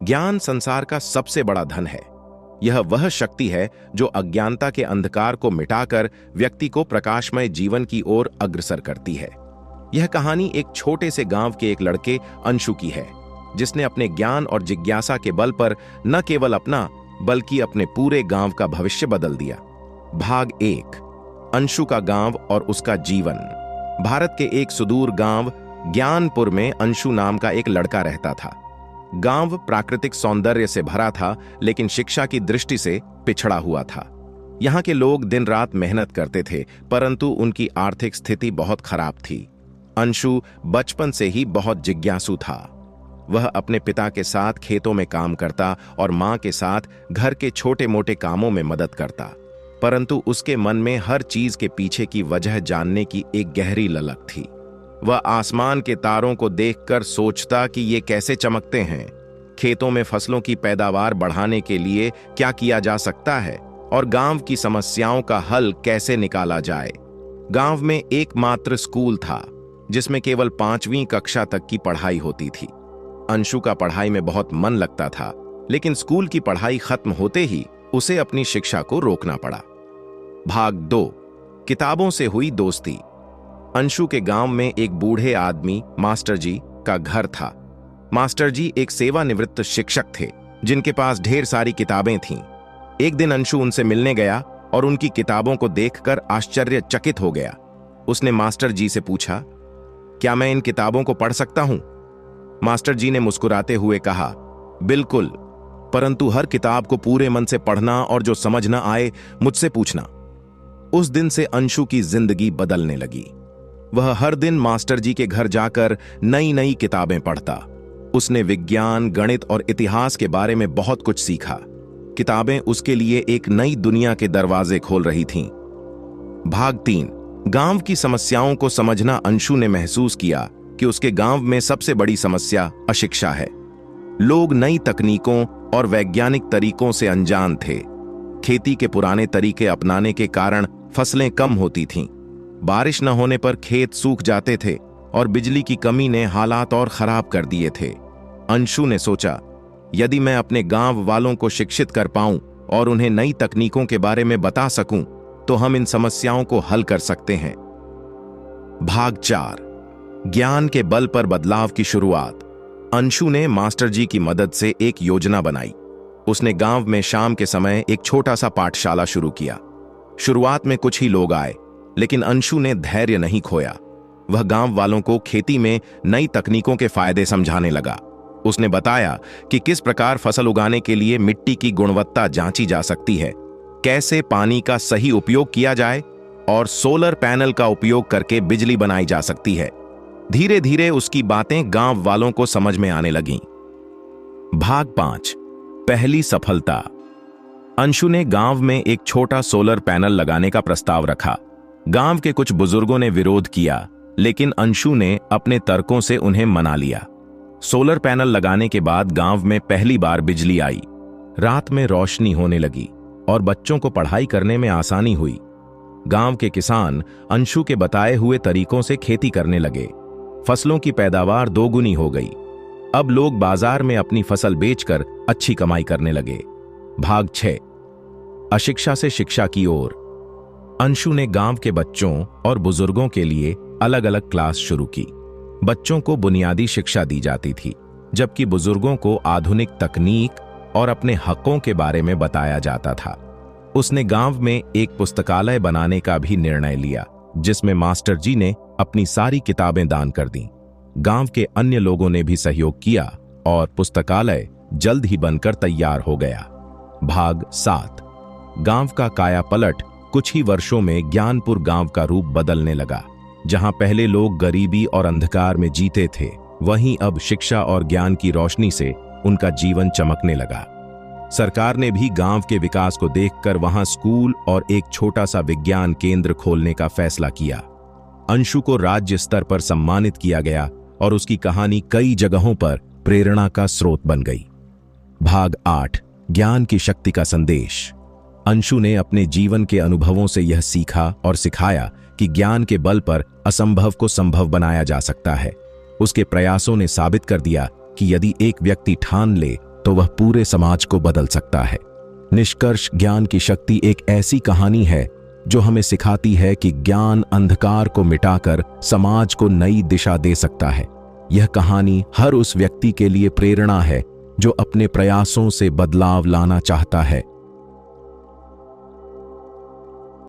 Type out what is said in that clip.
ज्ञान संसार का सबसे बड़ा धन है। यह वह शक्ति है जो अज्ञानता के अंधकार को मिटाकर व्यक्ति को प्रकाशमय जीवन की ओर अग्रसर करती है। यह कहानी एक छोटे से गांव के एक लड़के अंशु की है, जिसने अपने ज्ञान और जिज्ञासा के बल पर न केवल अपना बल्कि अपने पूरे गांव का भविष्य बदल दिया। भाग 1, अंशु का गांव और उसका जीवन। भारत के एक सुदूर गांव ज्ञानपुर में अंशु नाम का एक लड़का रहता था। गांव प्राकृतिक सौंदर्य से भरा था, लेकिन शिक्षा की दृष्टि से पिछड़ा हुआ था। यहाँ के लोग दिन रात मेहनत करते थे, परंतु उनकी आर्थिक स्थिति बहुत खराब थी। अंशु बचपन से ही बहुत जिज्ञासु था। वह अपने पिता के साथ खेतों में काम करता और मां के साथ घर के छोटे मोटे कामों में मदद करता, परंतु उसके मन में हर चीज के पीछे की वजह जानने की एक गहरी ललक थी। वह आसमान के तारों को देखकर सोचता कि ये कैसे चमकते हैं, खेतों में फसलों की पैदावार बढ़ाने के लिए क्या किया जा सकता है और गांव की समस्याओं का हल कैसे निकाला जाए। गांव में एकमात्र स्कूल था जिसमें केवल 5वीं कक्षा तक की पढ़ाई होती थी। अंशु का पढ़ाई में बहुत मन लगता था, लेकिन स्कूल की पढ़ाई खत्म होते ही उसे अपनी शिक्षा को रोकना पड़ा। भाग 2, किताबों से हुई दोस्ती। अंशु के गांव में एक बूढ़े आदमी मास्टर जी का घर था। मास्टर जी एक सेवानिवृत्त शिक्षक थे, जिनके पास ढेर सारी किताबें थीं। एक दिन अंशु उनसे मिलने गया और उनकी किताबों को देखकर आश्चर्यचकित हो गया। उसने मास्टर जी से पूछा, क्या मैं इन किताबों को पढ़ सकता हूं? मास्टर जी ने मुस्कुराते हुए कहा, बिल्कुल, परंतु हर किताब को पूरे मन से पढ़ना और जो समझ न आए मुझसे पूछना। उस दिन से अंशु की जिंदगी बदलने लगी। वह हर दिन मास्टर जी के घर जाकर नई नई किताबें पढ़ता। उसने विज्ञान, गणित और इतिहास के बारे में बहुत कुछ सीखा। किताबें उसके लिए एक नई दुनिया के दरवाजे खोल रही थीं। भाग 3, गांव की समस्याओं को समझना। अंशु ने महसूस किया कि उसके गांव में सबसे बड़ी समस्या अशिक्षा है। लोग नई तकनीकों और वैज्ञानिक तरीकों से अनजान थे। खेती के पुराने तरीके अपनाने के कारण फसलें कम होती थीं। बारिश न होने पर खेत सूख जाते थे और बिजली की कमी ने हालात और खराब कर दिए थे। अंशु ने सोचा, यदि मैं अपने गांव वालों को शिक्षित कर पाऊं और उन्हें नई तकनीकों के बारे में बता सकूं, तो हम इन समस्याओं को हल कर सकते हैं। भाग 4, ज्ञान के बल पर बदलाव की शुरुआत। अंशु ने मास्टर जी की मदद से एक योजना बनाई। उसने गांव में शाम के समय एक छोटा सा पाठशाला शुरू किया। शुरुआत में कुछ ही लोग आए, लेकिन अंशु ने धैर्य नहीं खोया। वह गांव वालों को खेती में नई तकनीकों के फायदे समझाने लगा। उसने बताया कि किस प्रकार फसल उगाने के लिए मिट्टी की गुणवत्ता जांची जा सकती है, कैसे पानी का सही उपयोग किया जाए और सोलर पैनल का उपयोग करके बिजली बनाई जा सकती है। धीरे धीरे उसकी बातें गांव वालों को समझ में आने लगीं। भाग 5, पहली सफलता। अंशु ने गांव में एक छोटा सोलर पैनल लगाने का प्रस्ताव रखा। गांव के कुछ बुजुर्गों ने विरोध किया, लेकिन अंशु ने अपने तर्कों से उन्हें मना लिया। सोलर पैनल लगाने के बाद गांव में पहली बार बिजली आई। रात में रोशनी होने लगी और बच्चों को पढ़ाई करने में आसानी हुई। गांव के किसान अंशु के बताए हुए तरीकों से खेती करने लगे। फसलों की पैदावार दोगुनी हो गई। अब लोग बाजार में अपनी फसल बेचकर अच्छी कमाई करने लगे। भाग 6, अशिक्षा से शिक्षा की ओर। अंशु ने गांव के बच्चों और बुजुर्गों के लिए अलग अलग क्लास शुरू की। बच्चों को बुनियादी शिक्षा दी जाती थी, जबकि बुजुर्गों को आधुनिक तकनीक और अपने हकों के बारे में बताया जाता था। उसने गांव में एक पुस्तकालय बनाने का भी निर्णय लिया, जिसमें मास्टर जी ने अपनी सारी किताबें दान कर दीं। गांव के अन्य लोगों ने भी सहयोग किया और पुस्तकालय जल्द ही बनकर तैयार हो गया। भाग 7, गांव का कायापलट। कुछ ही वर्षों में ज्ञानपुर गांव का रूप बदलने लगा। जहां पहले लोग गरीबी और अंधकार में जीते थे, वहीं अब शिक्षा और ज्ञान की रोशनी से उनका जीवन चमकने लगा। सरकार ने भी गांव के विकास को देखकर वहां स्कूल और एक छोटा सा विज्ञान केंद्र खोलने का फैसला किया। अंशु को राज्य स्तर पर सम्मानित किया गया और उसकी कहानी कई जगहों पर प्रेरणा का स्रोत बन गई। भाग 8, ज्ञान की शक्ति का संदेश। अंशु ने अपने जीवन के अनुभवों से यह सीखा और सिखाया कि ज्ञान के बल पर असंभव को संभव बनाया जा सकता है। उसके प्रयासों ने साबित कर दिया कि यदि एक व्यक्ति ठान ले तो वह पूरे समाज को बदल सकता है। निष्कर्ष, ज्ञान की शक्ति एक ऐसी कहानी है जो हमें सिखाती है कि ज्ञान अंधकार को मिटाकर समाज को नई दिशा दे सकता है। यह कहानी हर उस व्यक्ति के लिए प्रेरणा है जो अपने प्रयासों से बदलाव लाना चाहता है